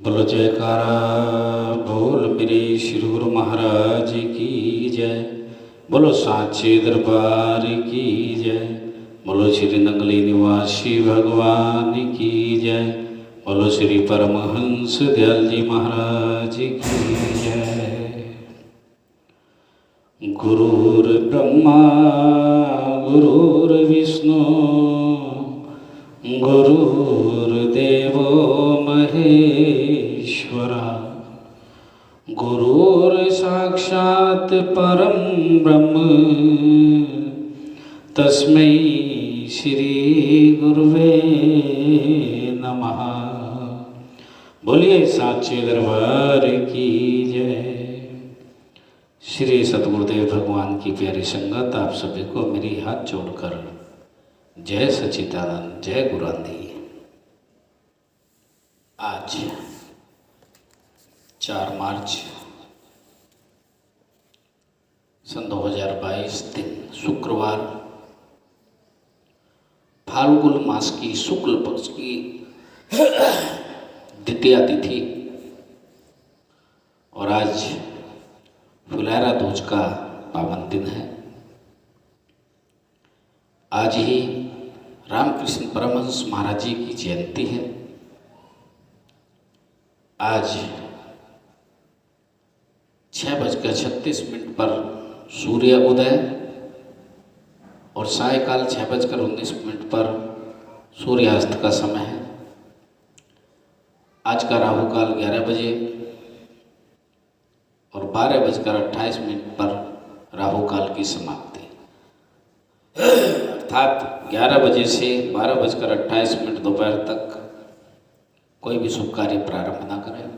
बोलो जयकारा बोल मेरे श्री गुरु महाराज की जय। बोलो साचे दरबार की जय। बोलो श्री नंगली निवासी भगवान की जय। बोलो श्री परमहंस दयाल जी महाराज की जय। गुरुर्ब्रह्मा गुरुर्विष्णु गुरुर्देवो महेश्वरा गुरुर्साक्षात् परम ब्रह्म तस्मै श्री गुरुवे नमः। बोलिए साचे दरबार की जय। श्री सतगुरुदेव भगवान की प्यारी संगत, आप सभी को मेरी हाथ जोड़कर जय सच्चिदानंद, जय गुरांदी। आज 4 मार्च सन 2022 दिन शुक्रवार, फाल्गुन मास की शुक्ल पक्ष की द्वितीया तिथि और आज फुलैरा दूज का पावन दिन है। आज ही रामकृष्ण परमहंस महाराज जी की जयंती है। आज 6:36 पर सूर्य उदय और सायकाल 6:19 पर सूर्यास्त का समय है। आज का राहु काल 11 बजे और 12:28 पर राहु काल की समाप्ति, अर्थात 11 बजे से 12:28 दोपहर तक कोई भी शुभ कार्य प्रारंभ ना करें।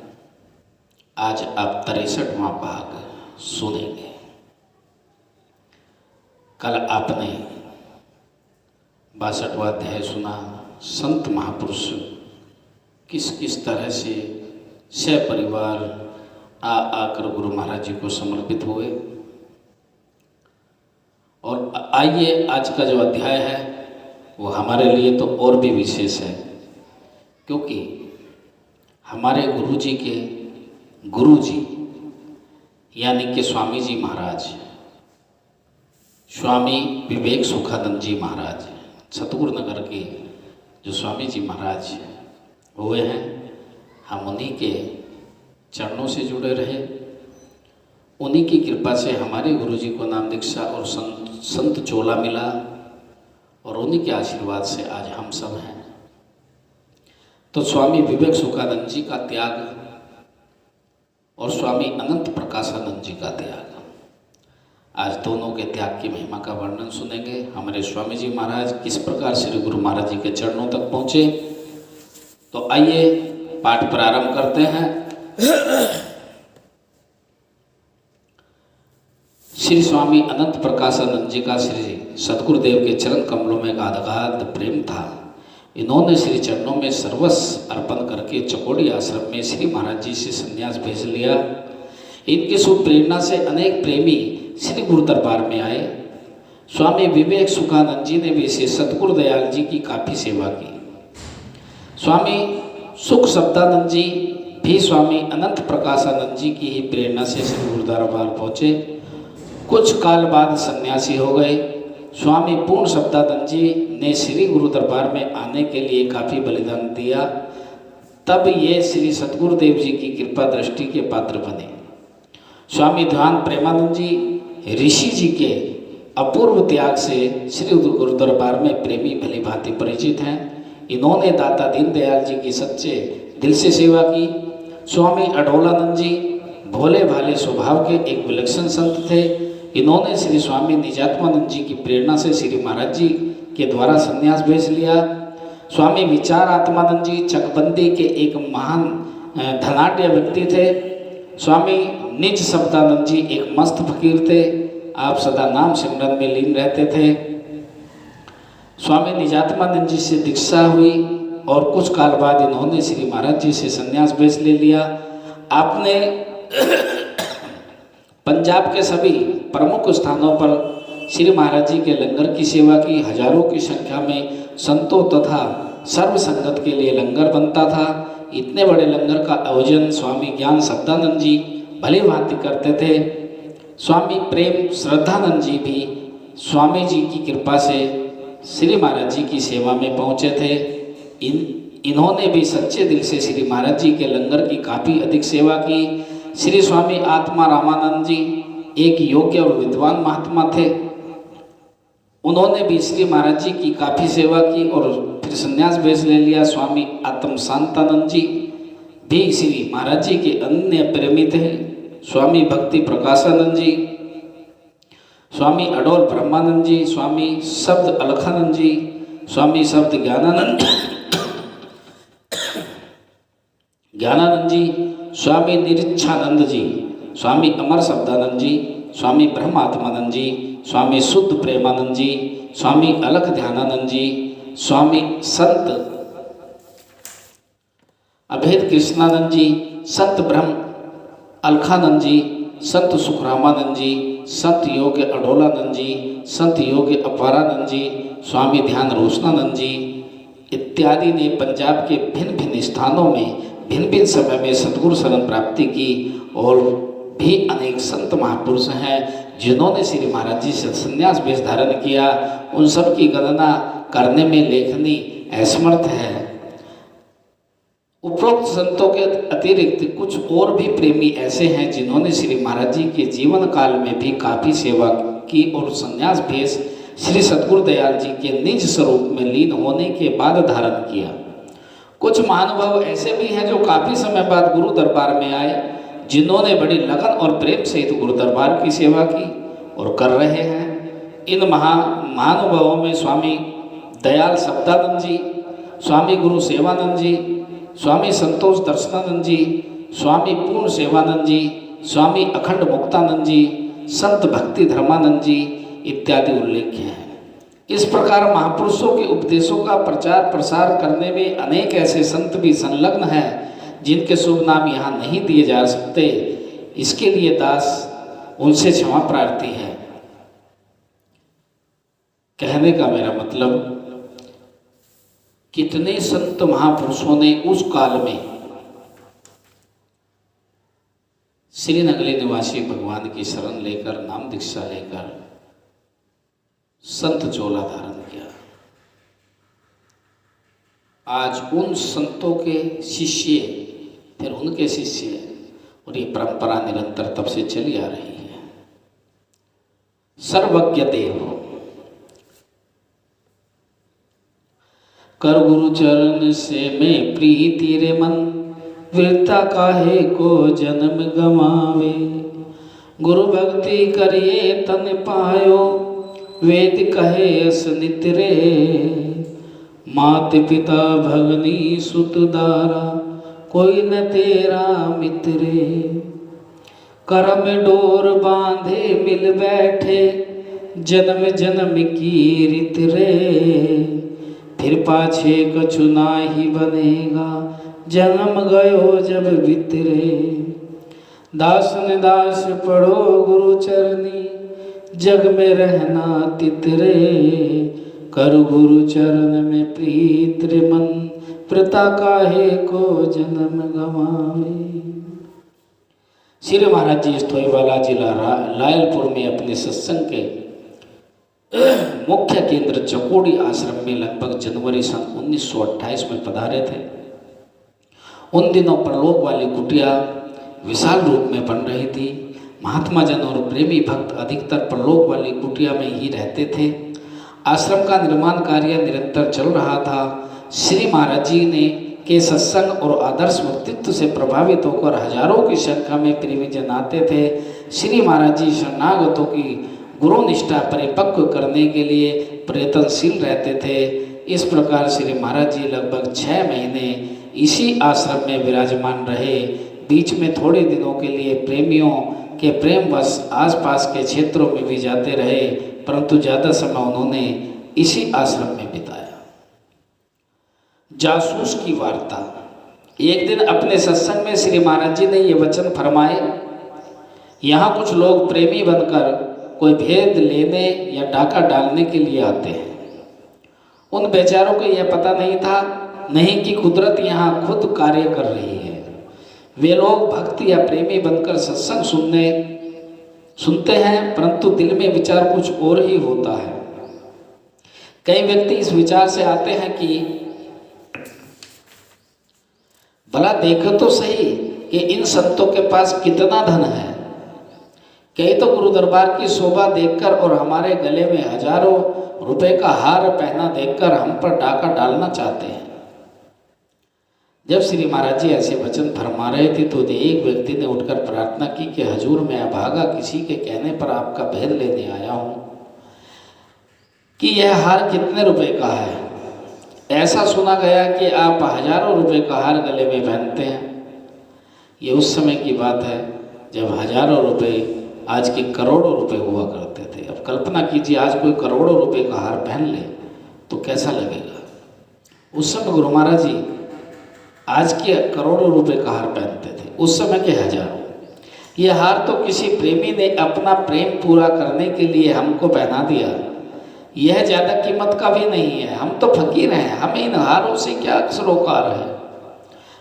आज आप 63वां भाग सुनेंगे। कल आपने 62वां अध्याय सुना। संत महापुरुष किस किस तरह से सपरिवार आकर गुरु महाराज जी को समर्पित हुए। और आइए, आज का जो अध्याय है वो हमारे लिए तो और भी विशेष है, क्योंकि हमारे गुरुजी के गुरुजी यानी कि स्वामी जी महाराज, स्वामी विवेक सुखानंद जी महाराज, सतगुरु नगर के जो स्वामी जी महाराज हुए हैं, हम उन्हीं के चरणों से जुड़े रहे। उन्हीं की कृपा से हमारे गुरुजी को नाम दीक्षा और संत चोला मिला और उन्हीं के आशीर्वाद से आज हम सब हैं। तो स्वामी विवेक सुखानंद जी का त्याग और स्वामी अनंत प्रकाशानंद जी का त्याग, आज दोनों के त्याग की महिमा का वर्णन सुनेंगे। हमारे स्वामी जी महाराज किस प्रकार श्री गुरु महाराज जी के चरणों तक पहुँचे। तो आइए पाठ प्रारंभ करते हैं। श्री स्वामी अनंत प्रकाशानंद जी का श्री सद्गुरुदेव के चरण कमलों में गाढ़ प्रेम था। इन्होंने श्री चरणों में सर्वस्व अर्पण करके चकोड़ी आश्रम में श्री महाराज जी से संन्यास भेज लिया। इनकी शुभ प्रेरणा से अनेक प्रेमी श्री गुरु दरबार में आए। स्वामी विवेक सुखानंद जी ने भी श्री सतगुरु दयाल जी की काफ़ी सेवा की। स्वामी सुख शब्दानंद जी भी स्वामी अनंत प्रकाशानंद जी की ही प्रेरणा से श्री गुरु दरबार पहुँचे। कुछ काल बाद सन्यासी हो गए। स्वामी पूर्ण शब्दानंद जी ने श्री गुरु दरबार में आने के लिए काफ़ी बलिदान दिया। तब ये श्री सतगुरुदेव जी की कृपा दृष्टि के पात्र बने। स्वामी ध्यान प्रेमानंद जी ऋषि जी के अपूर्व त्याग से श्री गुरु दरबार में प्रेमी भली भांति परिचित हैं। इन्होंने दाता दीनदयाल जी की सच्चे दिल से सेवा की। स्वामी अढोलानंद जी भोले भाले स्वभाव के एक विलक्षण संत थे। इन्होंने श्री स्वामी निजात्मानंद जी की प्रेरणा से श्री महाराज जी के द्वारा संन्यास भेज लिया। स्वामी विचार आत्मानंद जी चकबंदी के एक महान धनाढ्य व्यक्ति थे। स्वामी निज शब्दानंद जी एक मस्त फकीर थे। आप सदा नाम सिमरन में लीन रहते थे। स्वामी निजात्मानंद जी से दीक्षा हुई और कुछ काल बाद इन्होंने श्री महाराज जी से संन्यास भेज ले लिया। आपने पंजाब के सभी प्रमुख स्थानों पर श्री महाराज जी के लंगर की सेवा की। हजारों की संख्या में संतों तथा सर्व संगत के लिए लंगर बनता था। इतने बड़े लंगर का आयोजन स्वामी ज्ञान सत्यानंद जी भली भांति करते थे। स्वामी प्रेम श्रद्धानंद जी भी स्वामी जी की कृपा से श्री महाराज जी की सेवा में पहुँचे थे। इन्होंने भी सच्चे दिल से श्री महाराज जी के लंगर की काफ़ी अधिक सेवा की। श्री स्वामी आत्मा रामानंद जी एक योग्य और विद्वान महात्मा थे। उन्होंने भी श्री महाराज जी की काफ़ी सेवा की और फिर संन्यास भेज ले लिया। स्वामी आत्म शांतानंद जी भी श्री महाराज जी के अन्य प्रेमी थे। स्वामी भक्ति प्रकाशानंद जी, स्वामी अडोल ब्रह्मानंद जी, स्वामी शब्द अलखानंद जी, स्वामी शब्द ज्ञानानंद जी, स्वामी निरीक्षानंद जी, स्वामी अमर शब्दानंद जी, स्वामी ब्रह्मात्मानंद जी, स्वामी शुद्ध प्रेमानंद जी, स्वामी अलख ध्यानानंद जी, स्वामी संत अभेद कृष्णानंद जी, संत ब्रह्म अलखानंद जी, संत सुखरामानंद जी, संत योग्य अडोलानंद जी, संत योग्य अपारानंद जी, स्वामी ध्यान रोशनानंद जी इत्यादि ने पंजाब के भिन्न भिन्न स्थानों में भिन्न भिन्न समय में सद्गुरु शरण प्राप्ति की। और भी अनेक संत महापुरुष हैं जिन्होंने श्री महाराज जी से संन्यास वेश धारण किया। उन सब की गणना करने में लेखनी असमर्थ है। उपरोक्त संतों के अतिरिक्त कुछ और भी प्रेमी ऐसे हैं जिन्होंने श्री महाराज जी के जीवन काल में भी काफ़ी सेवा की और संन्यास भेष श्री सद्गुरु दयाल जी के निज स्वरूप में लीन होने के बाद धारण किया। कुछ महानुभाव ऐसे भी हैं जो काफ़ी समय बाद गुरु दरबार में आए, जिन्होंने बड़ी लगन और प्रेम सहित गुरु दरबार की सेवा की और कर रहे हैं। इन महानुभावों में स्वामी दयाल शब्दानंद जी, स्वामी गुरु सेवानंद जी, स्वामी संतोष दर्शनानंद जी, स्वामी पूर्ण सेवानंद जी, स्वामी अखंड मुक्तानंद जी, संत भक्ति धर्मानंद जी इत्यादि उल्लेख्य हैं। इस प्रकार महापुरुषों के उपदेशों का प्रचार प्रसार करने में अनेक ऐसे संत भी संलग्न हैं जिनके शुभ नाम यहाँ नहीं दिए जा सकते। इसके लिए दास उनसे क्षमा प्रार्थी है। कहने का मेरा मतलब, कितने संत महापुरुषों ने उस काल में श्रीनगरी निवासी भगवान की शरण लेकर, नाम दीक्षा लेकर संत चोला धारण किया। आज उन संतों के शिष्य, फिर उनके शिष्य, और ये परंपरा निरंतर तब से चली आ रही है। सर्वज्ञ देव कर गुरु चरण से मैं प्रीति रे मन, वृथा काहे को जन्म गमावे। गुरु भक्ति करिए तन पायो, वेद कहे अस नित रे। मात पिता भगनी सुत दारा, कोई न तेरा मित्रे। करम डोर बांधे मिल बैठे, जन्म जन्म की रीत रे। फिर पाछे कछु नाही बनेगा, जन्म गयो जब भीतरे। दासन दास पढ़ो गुरु चरनी, जग में रहना तितरे। कर गुरु चरण में प्रीत रे मन, प्रता काहे को जन्म गवावे। श्री महाराज जी स्थोईवाला जिला लायलपुर में अपने सत्संग के मुख्य केंद्र चकोड़ी आश्रम में लगभग जनवरी सन 1928 में पधारे थे। उन दिनों परलोक वाली कुटिया विशाल रूप में बन रही थी। महात्मा जन और प्रेमी भक्त अधिकतर परलोक वाली कुटिया में ही रहते थे। आश्रम का निर्माण कार्य निरंतर चल रहा था। श्री महाराज जी ने के सत्संग और आदर्श व्यक्तित्व से प्रभावित होकर हजारों की संख्या में प्रेमी जन आते थे। श्री महाराज जी शरणागतों की गुरु निष्ठा परिपक्व करने के लिए प्रयत्नशील रहते थे। इस प्रकार श्री महाराज जी लगभग 6 महीने इसी आश्रम में विराजमान रहे। बीच में थोड़े दिनों के लिए प्रेमियों के प्रेमवश आसपास के क्षेत्रों में भी जाते रहे, परंतु ज़्यादा समय उन्होंने इसी आश्रम में बिताया। जासूस की वार्ता। एक दिन अपने सत्संग में श्री महाराज जी ने ये वचन फरमाए, यहाँ कुछ लोग प्रेमी बनकर कोई भेद लेने या डाका डालने के लिए आते हैं। उन बेचारों को यह पता नहीं था नहीं कि कुदरत यहाँ खुद कार्य कर रही है। वे लोग भक्ति या प्रेमी बनकर सत्संग सुनते हैं, परंतु दिल में विचार कुछ और ही होता है। कई व्यक्ति इस विचार से आते हैं कि भला देखो तो सही कि इन संतों के पास कितना धन है। कई तो गुरु दरबार की शोभा देखकर और हमारे गले में हजारों रुपए का हार पहना देखकर हम पर डाका डालना चाहते हैं। जब श्री महाराज जी ऐसे वचन फरमा रहे थे तो एक व्यक्ति ने उठकर प्रार्थना की कि हजूर, मैं अभागा किसी के कहने पर आपका भेद लेने आया हूँ कि यह हार कितने रुपए का है। ऐसा सुना गया कि आप हजारों रुपए का हार गले में पहनते हैं। ये उस समय की बात है जब हजारों रुपए आज के करोड़ों रुपए हुआ करते थे। अब कल्पना कीजिए आज कोई करोड़ों रुपए का हार पहन ले तो कैसा लगेगा। उस समय गुरु महाराज जी आज के करोड़ों रुपए का हार पहनते थे, उस समय के हजारों। ये हार तो किसी प्रेमी ने अपना प्रेम पूरा करने के लिए हमको पहना दिया। यह ज़्यादा कीमत का भी नहीं है। हम तो फकीर हैं, हमें इन हारों से क्या सरोकार है।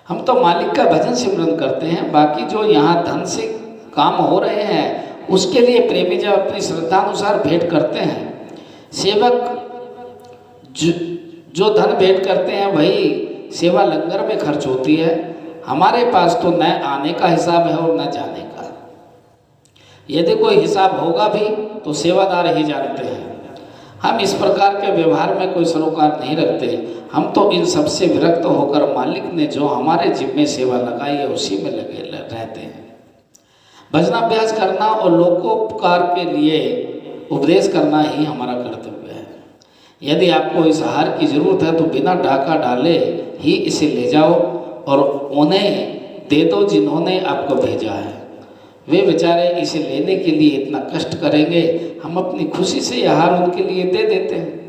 हम तो मालिक का भजन सिमरन करते हैं। बाकी जो यहाँ धन से काम हो रहे हैं उसके लिए प्रेमी जब अपनी श्रद्धानुसार भेंट करते हैं, सेवक जो धन भेंट करते हैं वही सेवा लंगर में खर्च होती है। हमारे पास तो न आने का हिसाब है और न जाने का। यदि कोई हिसाब होगा भी तो सेवादार ही जानते हैं। हम इस प्रकार के व्यवहार में कोई सरोकार नहीं रखते। हम तो इन सबसे विरक्त होकर मालिक ने जो हमारे जिम्मे सेवा लगाई है उसी में लगे रहते हैं। भजनाभ्यास करना और लोकोपकार के लिए उपदेश करना ही हमारा कर्तव्य है। यदि आपको इस हार की जरूरत है तो बिना डाका डाले ही इसे ले जाओ और उन्हें दे दो जिन्होंने आपको भेजा है। वे बेचारे इसे लेने के लिए इतना कष्ट करेंगे, हम अपनी खुशी से यह हार उनके लिए दे देते हैं।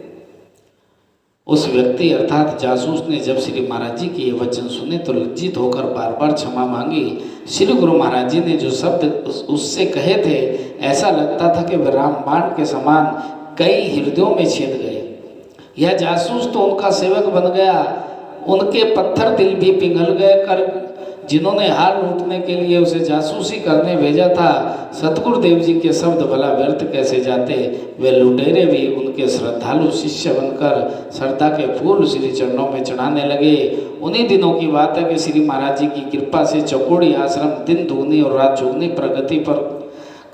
उस व्यक्ति अर्थात जासूस ने जब श्री महाराज जी के ये वचन सुने तो लज्जित होकर बार बार क्षमा मांगी। श्री गुरु महाराज जी ने जो शब्द उससे कहे थे ऐसा लगता था कि वे रामबाण के समान कई हृदयों में छेद गए। यह जासूस तो उनका सेवक बन गया, उनके पत्थर दिल भी पिघल गए कर जिन्होंने हार लूटने के लिए उसे जासूसी करने भेजा था। सतगुरुदेव जी के शब्द भला व्यर्थ कैसे जाते। वे लुटेरे भी उनके श्रद्धालु शिष्य बनकर श्रद्धा के फूल श्री चरणों में चढ़ाने लगे। उन्हीं दिनों की बात है कि श्री महाराज जी की कृपा से चकोड़ी आश्रम दिन दुगनी और रात चौगुनी प्रगति पर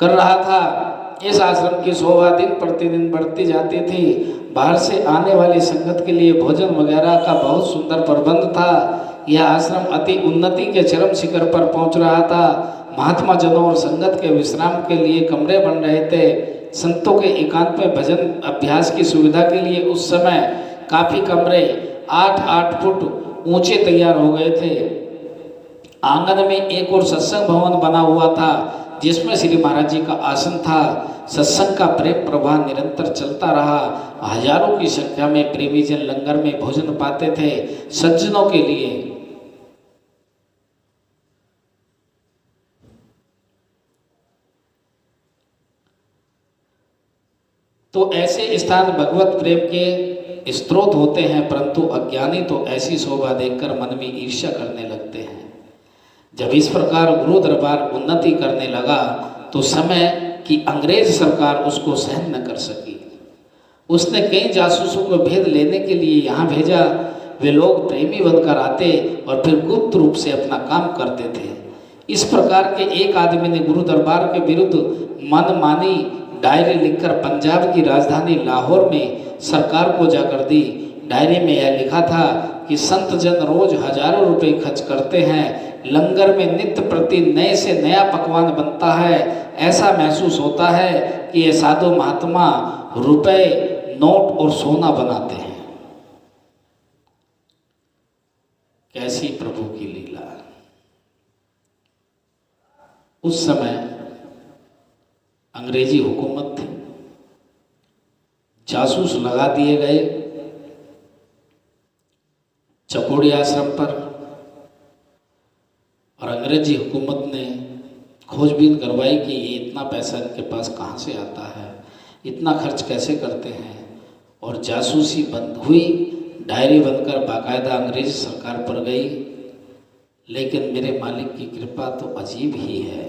कर रहा था। इस आश्रम की शोभा दिन प्रतिदिन बढ़ती जाती थी। बाहर से आने वाली संगत के लिए भोजन वगैरह का बहुत सुंदर प्रबंध था। यह आश्रम अति उन्नति के चरम शिखर पर पहुंच रहा था। महात्मा जनों और संगत के विश्राम के लिए कमरे बन रहे थे। संतों के एकांत में भजन अभ्यास की सुविधा के लिए उस समय काफ़ी कमरे 8-8 फुट ऊंचे तैयार हो गए थे। आंगन में एक और सत्संग भवन बना हुआ था जिसमें श्री महाराज जी का आसन था। सत्संग का प्रेम प्रवाह निरंतर चलता रहा। हजारों की संख्या में प्रेमी जन लंगर में भोजन पाते थे। सज्जनों के लिए तो ऐसे स्थान भगवत प्रेम के स्त्रोत होते हैं, परंतु अज्ञानी तो ऐसी शोभा देखकर मन में ईर्ष्या करने लगते हैं। जब इस प्रकार गुरु दरबार उन्नति करने लगा तो समय की अंग्रेज सरकार उसको सहन न कर सकी। उसने कई जासूसों को भेद लेने के लिए यहाँ भेजा। वे लोग प्रेमी बनकर आते और फिर गुप्त रूप से अपना काम करते थे। इस प्रकार के एक आदमी ने गुरु दरबार के विरुद्ध मनमानी डायरी लिखकर पंजाब की राजधानी लाहौर में सरकार को जाकर दी। डायरी में यह लिखा था कि संत जन रोज हजारों रुपए खर्च करते हैं। लंगर में नित्य प्रति नए से नया पकवान बनता है। ऐसा महसूस होता है कि ये साधु महात्मा रुपए, नोट और सोना बनाते हैं। कैसी प्रभु की लीला। उस समय अंग्रेजी हुकूमत थी। जासूस लगा दिए गए चकोड़ी आश्रम पर और अंग्रेजी हुकूमत ने खोजबीन करवाई कि ये इतना पैसा इनके पास कहाँ से आता है, इतना खर्च कैसे करते हैं। और जासूसी बंद हुई। डायरी बनकर बाकायदा अंग्रेज सरकार पर गई, लेकिन मेरे मालिक की कृपा तो अजीब ही है।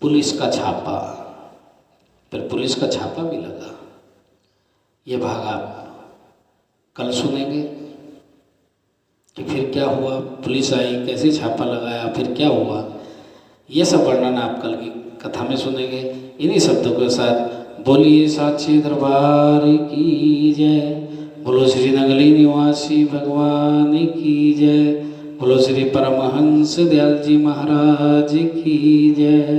पुलिस का छापा, फिर पुलिस का छापा भी लगा। ये भाग आप कल सुनेंगे कि फिर क्या हुआ, पुलिस आई, कैसे छापा लगाया, फिर क्या हुआ। ये सब वर्णन आप कल की कथा में सुनेंगे। इन्हीं शब्दों के साथ बोलिए साक्षी दरबार की जय, बोलो श्री नगली निवासी भगवान की जय, बोलो श्री परमहंस दयाल जी महाराज की जय।